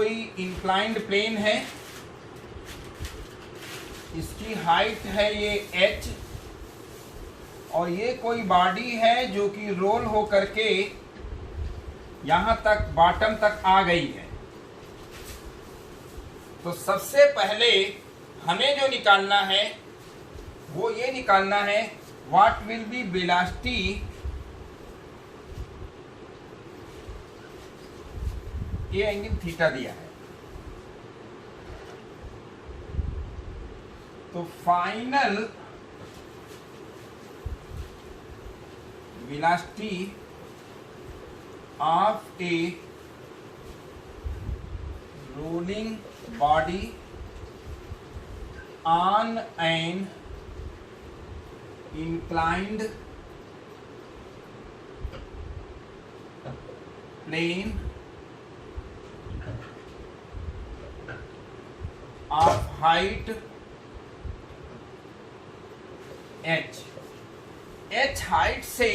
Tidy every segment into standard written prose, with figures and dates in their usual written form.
कोई inclined plane है, इसकी हाइट है ये h, और ये कोई बॉडी है जो कि रोल हो करके यहां तक बॉटम तक आ गई है। तो सबसे पहले हमें जो निकालना है वो ये निकालना है व्हाट विल बी वेलोसिटी ये एंगल थीटा दिया है। तो final velocity of a rolling body on an inclined plane of height h। h height से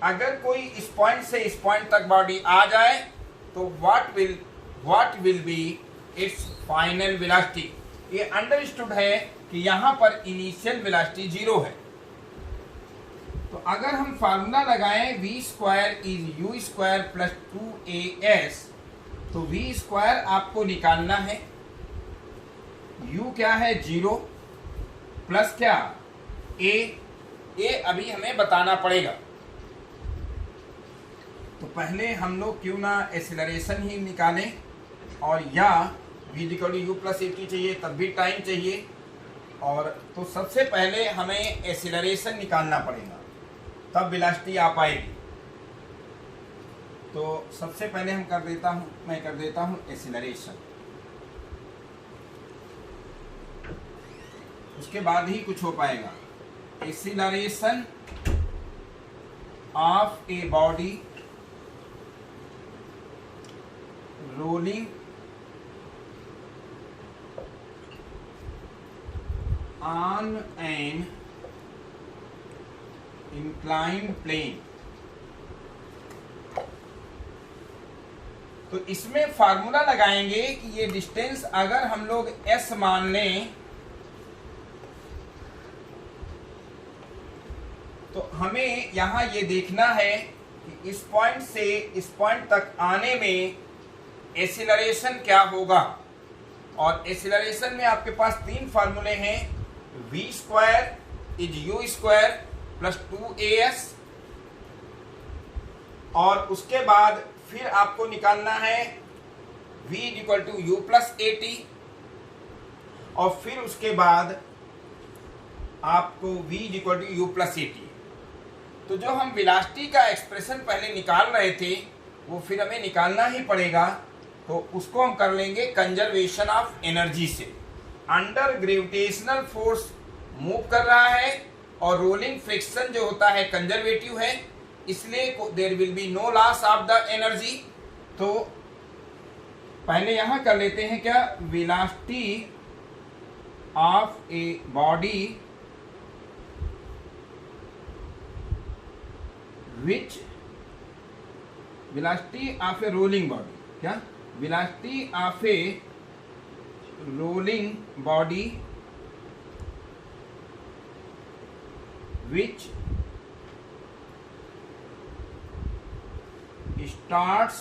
अगर कोई इस पॉइंट से इस पॉइंट तक बॉडी आ जाए तो what will be its final velocity। ये अंडरस्टूड है कि यहां पर इनिशियल वेलोसिटी 0 है। तो अगर हम फार्मूला लगाएं v square is u square plus 2as, तो v स्क्वायर आपको निकालना है, u क्या है 0 प्लस क्या a अभी हमें बताना पड़ेगा। तो पहले हम लोग क्यों ना एक्सीलरेशन ही निकालें, और या v equal to u plus at चाहिए, तब भी टाइम चाहिए। और तो सबसे पहले हमें एक्सीलरेशन निकालना पड़ेगा, तब वेलोसिटी आ पाएगी। तो सबसे पहले मैं कर देता हूं एक्सीलरेशन, उसके बाद ही कुछ हो पाएगा। Acceleration of a body rolling on an inclined plane। तो इसमें फार्मूला लगाएंगे कि ये डिस्टेंस अगर हम लोग s मान लें तो हमें यहां ये देखना है कि इस पॉइंट से इस पॉइंट तक आने में एक्सीलरेशन क्या होगा। और एक्सीलरेशन में आपके पास 3 फार्मूले हैं, v square is u square plus 2as, और उसके बाद फिर आपको निकालना है v equal to u plus at, और फिर उसके बाद आपको v equal to u plus at। तो जो हम वेलोसिटी का एक्सप्रेशन पहले निकाल रहे थे वो फिर हमें निकालना ही पड़ेगा। तो उसको हम कर लेंगे कंजर्वेशन ऑफ एनर्जी से। अंडर ग्रेविटेशनल फोर्स मूव कर रहा है और रोलिंग फ्रिक्शन जो होता है कंजर्वेटिव है, इसलिए there will be no loss of the energy. तो पहले यहां कर लेते हैं क्या, velocity of a body which velocity of a rolling body, क्या velocity of a rolling body which starts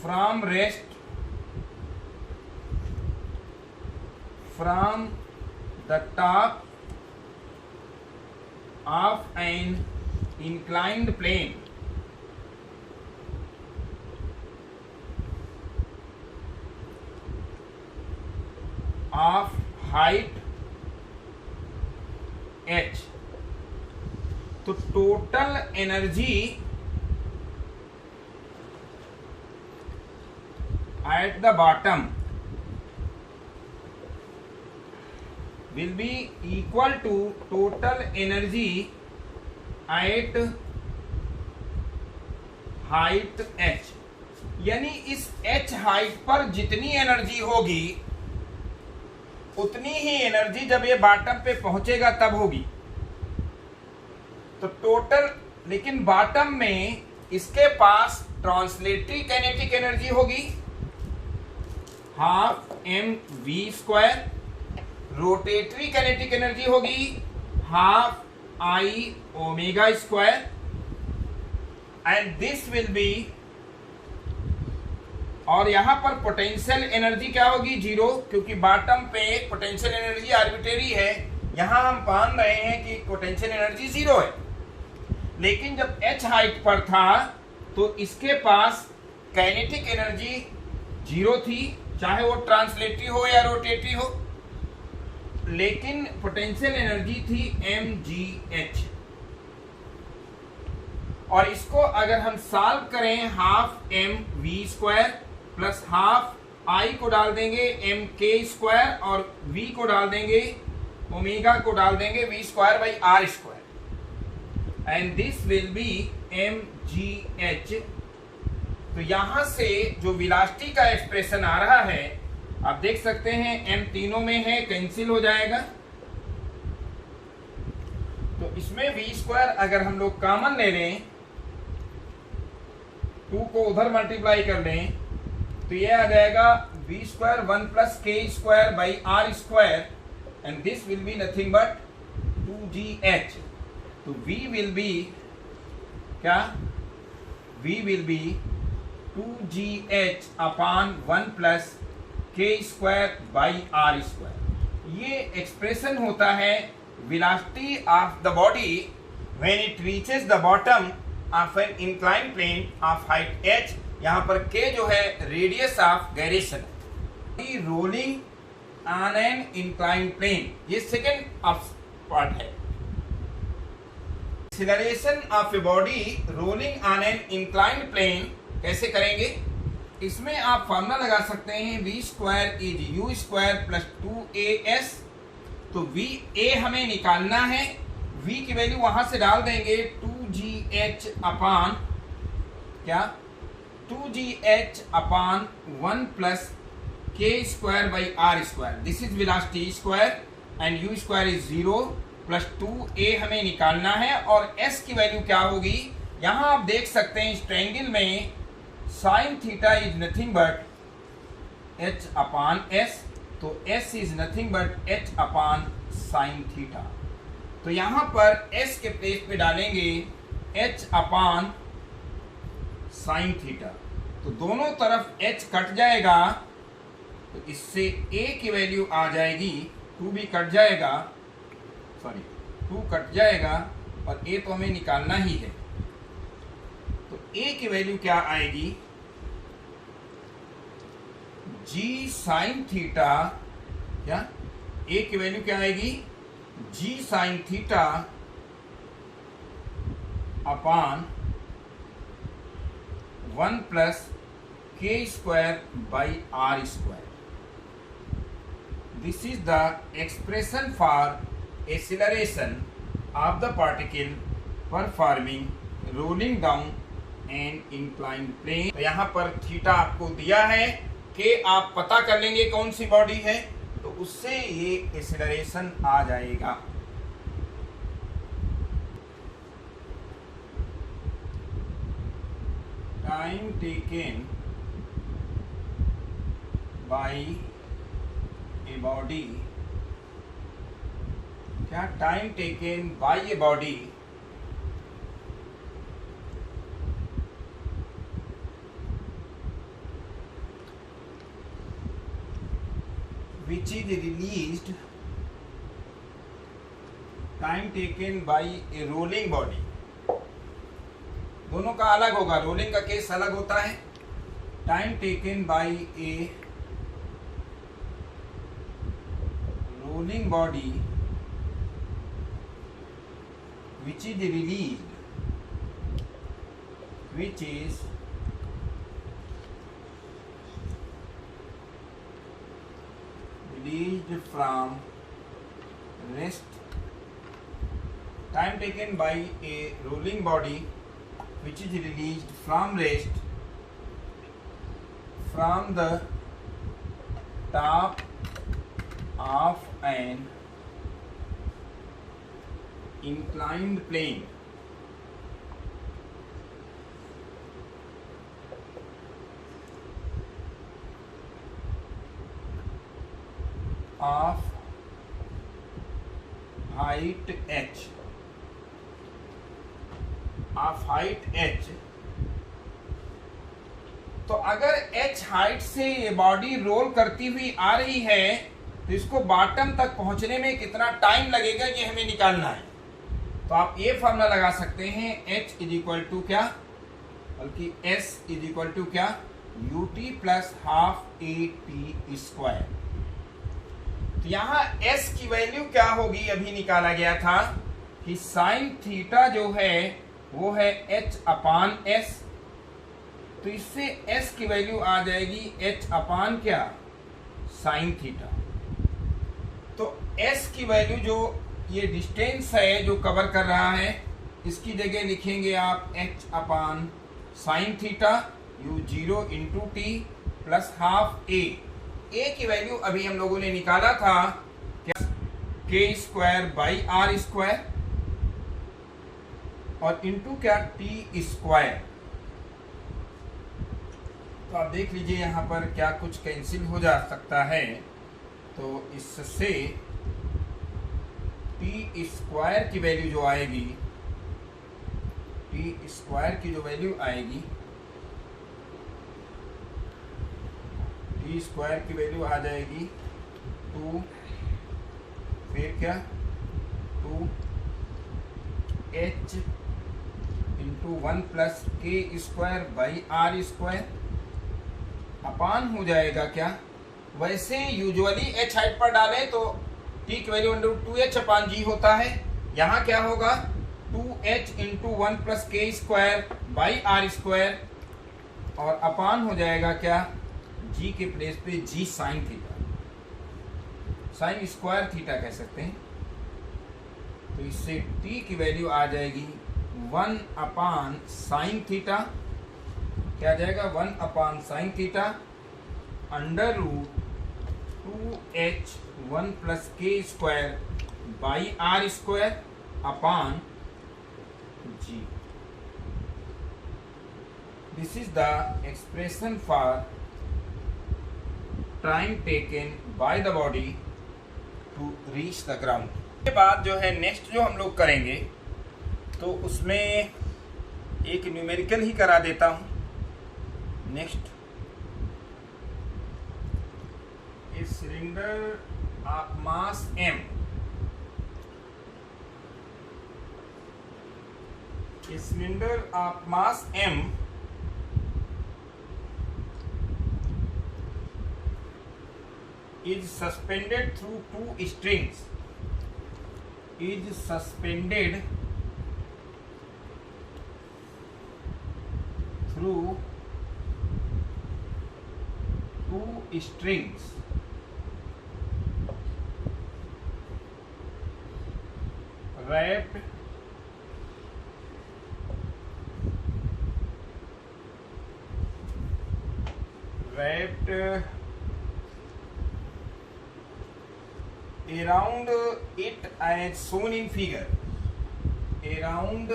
from rest from the top of an inclined plane of height h। तो total energy at the bottom will be equal to total energy at height h। यानी इस h height पर जितनी energy होगी उतनी ही energy जब ये bottom पे पहुंचेगा तब होगी। तो टोटल लेकिन बॉटम में इसके पास ट्रांसलेटरी काइनेटिक एनर्जी होगी half M V square, rotatory kinetic energy होगी half I omega square, and this will be, और यहां पर पोटेंशियल एनर्जी क्या होगी? जीरो, क्योंकि बॉटम पे पोटेंशियल एनर्जी आर्बिट्रेरी है। यहां हम मान रहे हैं कि पोटेंशियल एनर्जी जीरो है, लेकिन जब h हाइट पर था तो इसके पास काइनेटिक एनर्जी जीरो थी, चाहे वो ट्रांसलेटरी हो या रोटेटरी हो, लेकिन पोटेंशियल एनर्जी थी mgh। और इसको अगर हम सॉल्व करें, half M V square plus half I को डाल देंगे एम के स्क्वायर और v को डाल देंगे, ओमेगा को डाल देंगे v square by R square, and this will be mgh। तो यहां से जो वेलोसिटी का एक्सप्रेशन आ रहा है, आप देख सकते हैं m तीनों में है, कैंसिल हो जाएगा। तो इसमें v स्क्वायर अगर हम लोग कॉमन ले लें, 2 को उधर मल्टीप्लाई कर लें, तो ये आ जाएगा v square 1 plus K square by R square, and this will be nothing but 2gh। तो v विल बी क्या? v will be 2gh upon 1 plus K square by R square. ये एक्सप्रेशन होता है velocity of the body when it reaches the bottom of an inclined plane of height h। यहाँ पर k जो है radius of gyration, rolling on an inclined plane, ये second part है। Acceleration of a body rolling on an inclined plane कैसे करेंगे? इसमें आप फॉर्मूला लगा सकते हैं, V square is U square plus 2as। तो वी ए हमें निकालना है, v की वैल्यू वहां से डाल देंगे 2gh अपॉन क्या? 2gh upon 1 plus K square by R square, this is velocity square, and U square is 0 plus 2a हमें निकालना है। और s की वैल्यू क्या होगी? यहां आप देख सकते हैं इस ट्रायंगल में sine theta is nothing but h upon s, तो s is nothing but h upon sine theta. तो यहां पर s के प्लेस पे डालेंगे h अपॉन साइन थीटा, तो दोनों तरफ h कट जाएगा, तो इससे a की वैल्यू आ जाएगी, 2 भी कट जाएगा, सॉरी 2 कट जाएगा, और a तो हमें निकालना ही है। तो a की वैल्यू क्या आएगी? g साइन थीटा, क्या a की वैल्यू क्या आएगी? g sine theta upon 1 plus K square by R square. This is the expression for acceleration of the particle performing rolling down an inclined plane. तो यहाँ पर theta आपको दिया है कि आप पता कर लेंगे कौन सी बॉडी है, तो उससे ये एक्सीलरेशन आ जाएगा। Time taken by a body, क्या? Time taken by a body which is released, time taken by a rolling body। दोनों का अलग होगा, रोलिंग का केस अलग होता है। Time taken by A rolling body which is released, which is released from rest। Time taken by a rolling body which is released from rest from the top of an inclined plane of height h, of height h। तो अगर h height से ये body roll करती हुई आ रही है तो इसको बॉटम तक पहुंचने में कितना टाइम लगेगा ये हमें निकालना है। तो आप ये फॉर्मूला लगा सकते हैं, h इज इक्वल टू क्या, बल्कि s इज इक्वल टू क्या, ut plus half A T square. तो यहाँ s की वैल्यू क्या होगी, अभी निकाला गया था कि साइन थीटा जो है वो है h अपान s। तो इससे s की वैल्यू आ जाएगी h अपान क्या, साइन थीटा। तो s की वैल्यू जो ये डिस्टेंस है जो कवर कर रहा है, इसकी जगह लिखेंगे आप h upon sine theta U 0 into T plus half A. की वैल्यू अभी हम लोगों ने निकाला था क्या, के स्क्वायर बाई आर स्क्वायर और इंटू क्या, टी स्क्वायर। तो आप देख लीजिए यहाँ पर क्या कुछ कैंसिल हो जा सकता है। तो इससे टी स्क्वायर की वैल्यू जो आएगी, टी स्क्वायर की जो वैल्यू आएगी, टी स्क्वायर की वैल्यू आ जाएगी 2, फिर क्या 2 h into 1 plus K square by R square upon हो जाएगा क्या, वैसे यूजुअली h हाइट पर डालें तो t की वैल्यू अंडर 2h अपान g होता है। यहाँ क्या होगा 2h into 1 plus K square by R square और अपान हो जाएगा क्या, g के प्लेस पे g sine theta, sine square theta कह सकते हैं। तो इससे t की वैल्यू आ जाएगी 1 अपान साइन थीटा, क्या आ जाएगा 1 upon sine theta under root 2h 1 plus K square by R square upon g। This is the expression for time taken by the body to reach the ground. के बाद जो है next जो हम लोग करेंगे तो उसमें एक न्यूमेरिकल ही करा देता हूं। Next, a cylinder of mass m, a cylinder of mass m is suspended through two strings, is suspended through two strings wrapped around it as shown in figure, around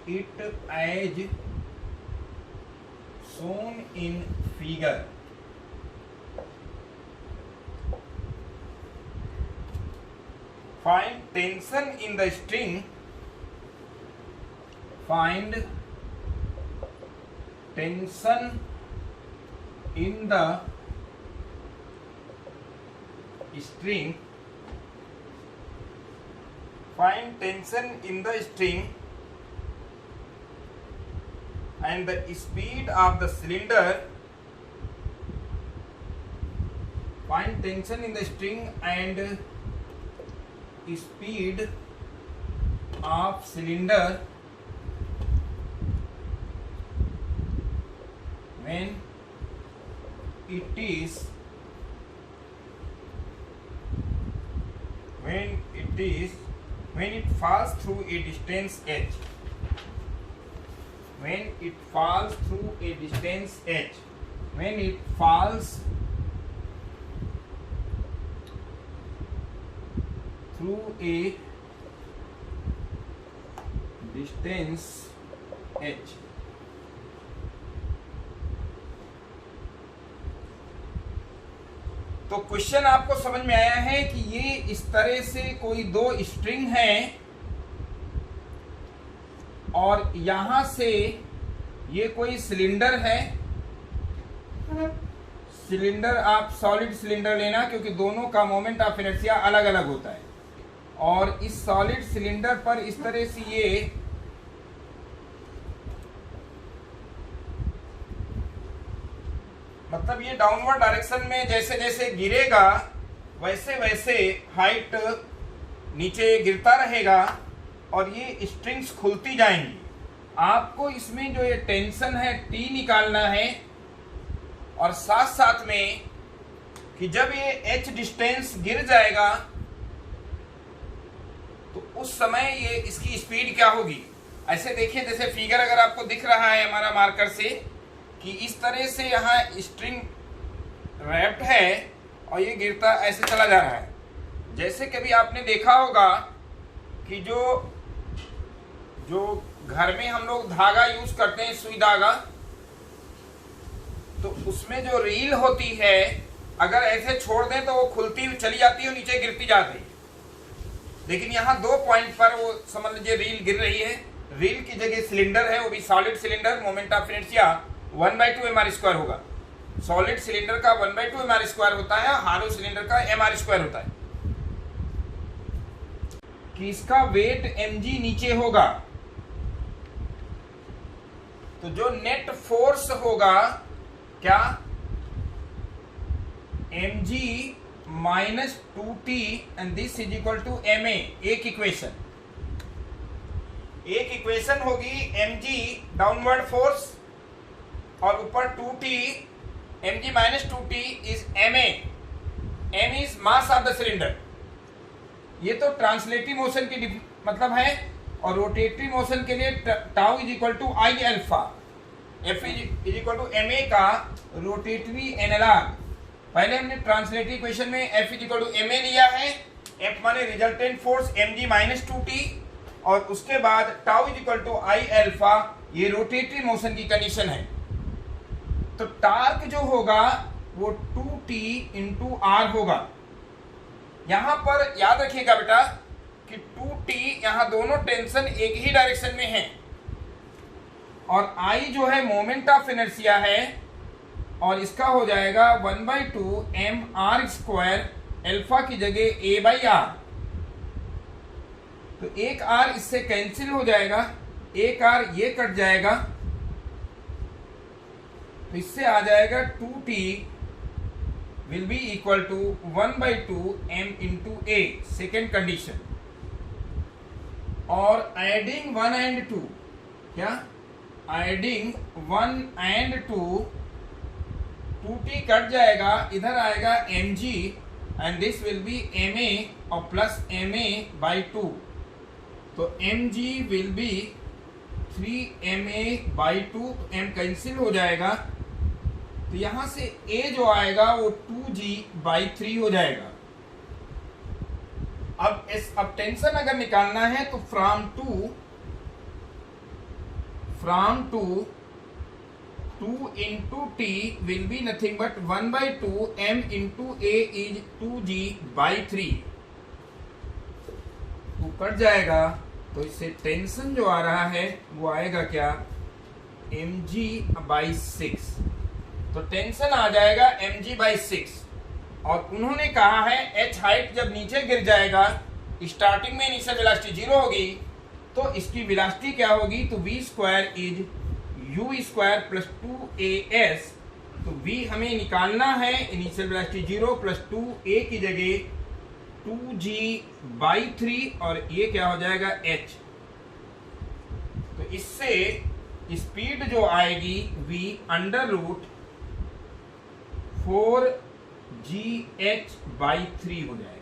it as shown in figure। Find tension in the string, find tension in the string, find tension in the string and the speed of the cylinder, find tension in the string and speed of cylinder when it falls through a distance h, when it falls through a distance h, when it falls through a distance h। तो question आपको समझ में आया है कि ये इस तरह से कोई दो स्ट्रिंग हैं और यहां से ये कोई सिलेंडर है। सिलेंडर आप सॉलिड सिलेंडर लेना, क्योंकि दोनों का मोमेंट ऑफ इनर्शिया अलग अलग होता है। और इस सॉलिड सिलेंडर पर इस तरह से ये मतलब ये डाउनवर्ड डायरेक्शन में जैसे जैसे गिरेगा वैसे वैसे हाइट नीचे गिरता रहेगा और ये स्ट्रिंग्स खुलती जाएंगी। आपको इसमें जो ये टेंशन है T निकालना है, और साथ साथ में कि जब ये H डिस्टेंस गिर जाएगा तो उस समय ये इसकी स्पीड क्या होगी। ऐसे देखिए, जैसे फिगर अगर आपको दिख रहा है हमारा मार्कर से कि इस तरह से यहाँ स्ट्रिंग रैप्ड है और ये गिरता ऐसे चला जा रहा है। जैसे कभी आपने देखा होगा कि जो घर में हम लोग धागा यूज करते हैं, सुई धागा, तो उसमें जो रील होती है अगर ऐसे छोड़ दें तो वो खुलती हुई चली जाती है और नीचे गिरती जाती है। लेकिन यहाँ 2 पॉइंट पर वो समझ लीजिए रील गिर रही है। रील की जगह सिलेंडर है, वो भी solid cylinder, moment of inertia 1/2 mr² होगा। सॉलिड सिलेंडर का 1/2 mr² होता है, हालो सिलेंडर का mr² होता है। कि इसका वेट mg नीचे होगा, तो जो नेट फोर्स होगा क्या, mg minus 2t and this is equal to ma। एक इक्वेशन होगी mg डाउनवर्ड फोर्स और ऊपर 2t, mg minus 2t is ma। m is mass of the cylinder. ये तो ट्रांसलेटिव मोशन की मतलब है, और रोटेटरी मोशन के लिए tau is equal to I alpha, F is equal to M A का रोटेटरी एनालॉग। पहले हमने ट्रांसलेटरी इक्वेशन में F is equal to M A लिया है, एफ माने resultant force M G minus 2t, और उसके बाद tau is equal to I alpha, ये रोटेटरी मोशन की कंडीशन है। तो टार्क जो होगा वो 2t इंटू आर होगा। यहां पर याद रखिएगा बेटा कि 2t, यहां दोनों टेंशन एक ही डायरेक्शन में है, और I जो है मोमेंट ऑफ इनर्शिया है, और इसका हो जाएगा 1/2 mr², अल्फा की जगह a/r। तो एक r इससे कैंसिल हो जाएगा, एक r ये कट जाएगा, तो इससे आ जाएगा 2t will be equal to 1/2 m into a, second condition. और एडिंग 1 and 2, क्या एडिंग 1 and 2, 2t कट जाएगा, इधर आएगा mg and this will B ma और प्लस ma/2। तो mg will be 3ma/2, m cancel हो जाएगा, तो यहां से a जो आएगा वो 2g/3 हो जाएगा। अब टेंशन अगर निकालना है तो from to 2 into t will be nothing but 1/2 m into a is 2g/3। वो कट जाएगा, तो इससे टेंशन जो आ रहा है वो आएगा क्या, mg/6। तो टेंशन आ जाएगा mg/6। और उन्होंने कहा है h हाइट जब नीचे गिर जाएगा, स्टार्टिंग में इनिशियल वेलोसिटी 0 होगी, तो इसकी वेलोसिटी क्या होगी, तो v² is u² plus 2as। तो v हमें निकालना है, इनिशियल वेलोसिटी 0 प्लस 2a की जगह 2g/3, और ये क्या हो जाएगा h। तो इससे स्पीड जो आएगी v √4gh/3 हो जाएगा।